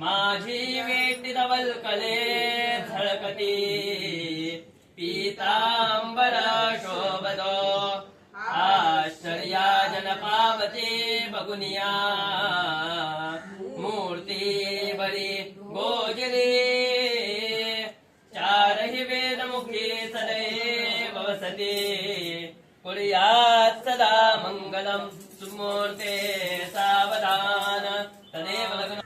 माझी वेटी धवलकले झळकती पीतांबर शोभतो आश्चर्याजन पावते बगुनिया मूर्ती बरी गोजरी चारही वेदमुखी सदैव वसती कुर्यात् सदा मंगलम सुमूर्ते सावधान तदेव लग्न।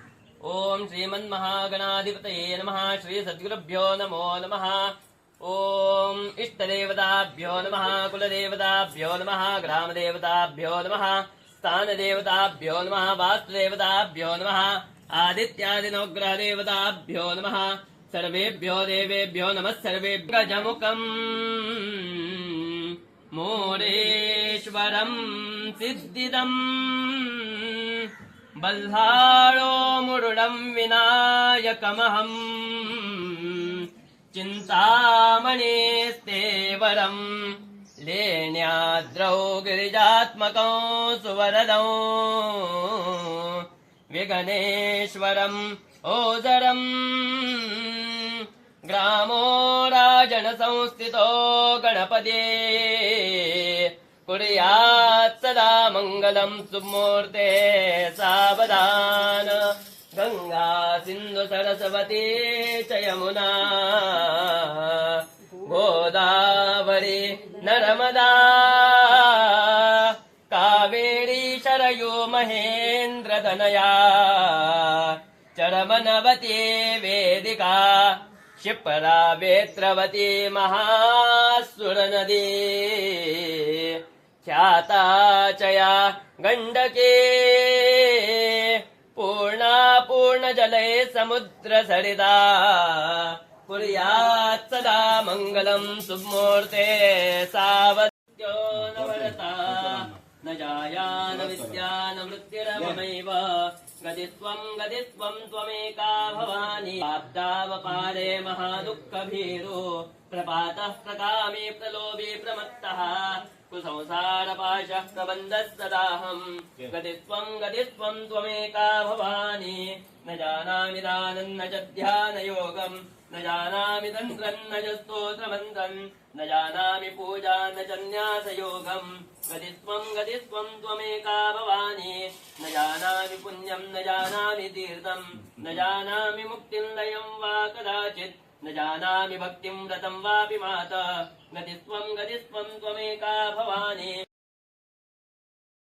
ओम श्रीमन्महागणाधिपतये नमः। श्री सद्गुरुभ्यो नमो नमः। ओम इष्टदेवताभ्यो नमः। कुलदेवताभ्यो नमः। ग्रामदेवताभ्यो नमः। स्थानदेवताभ्यो नमः। वास्तुदेवताभ्यो नमः। आदित्यादिनवग्रहदेवताभ्यो नमः। सर्वेभ्यो देवेभ्यो नमः। सर्वेभ्यो गजमुखम् मोरेश्वरं सिद्धिदम् बल्हाळो मुरुडं विनायकमहम् चिन्तामणिस्तेवरं लेण्याद्रौ गिरिजात्मकं सुवरदं विघ्नेश्वरम् ओझरम् ग्रामो राजन संस्थितो गणपते कुर्यात् सदा मंगलम सुमूर्ते सावधान। गंगा सिंधु सरस्वती च यमुना गोदावरी नर्मदा कावेरी शरयो महेन्द्रतनया चरमनवती वेदिका क्षिप्रा वेत्रवती महासुरनदी ख्याता चया गण्डकी पूर्णा पूर्णजले समुद्रसरिता कुर्यात् सदा मंगलम सुमूर्ते सावध्यो नवरता न जाया न विद्या न मृत्युरममैव गतित्वं त्वमेका भवानी आप्तावपारे महादुःखभीरो प्रपातः प्रकामे प्रलोभे प्रमत्तः कुसंसारपाशः प्रबन्धः सदाहम् गतित्वं त्वमेका भवानी न जानामि दानं न च ध्यानयोगम् न जानामि तन्त्रं न च स्तोत्रमन्त्रं न जानामि पूजा न च न्यासयोगम् गतित्वं त्वमेका भवानी न जानामि पुण्यं न जानामि तीर्थं न जानामि मुक्तिं लयं वा कदाचित् न जानामि भक्तिं व्रतं वापि माता गतित्वं त्वमेका भवानी।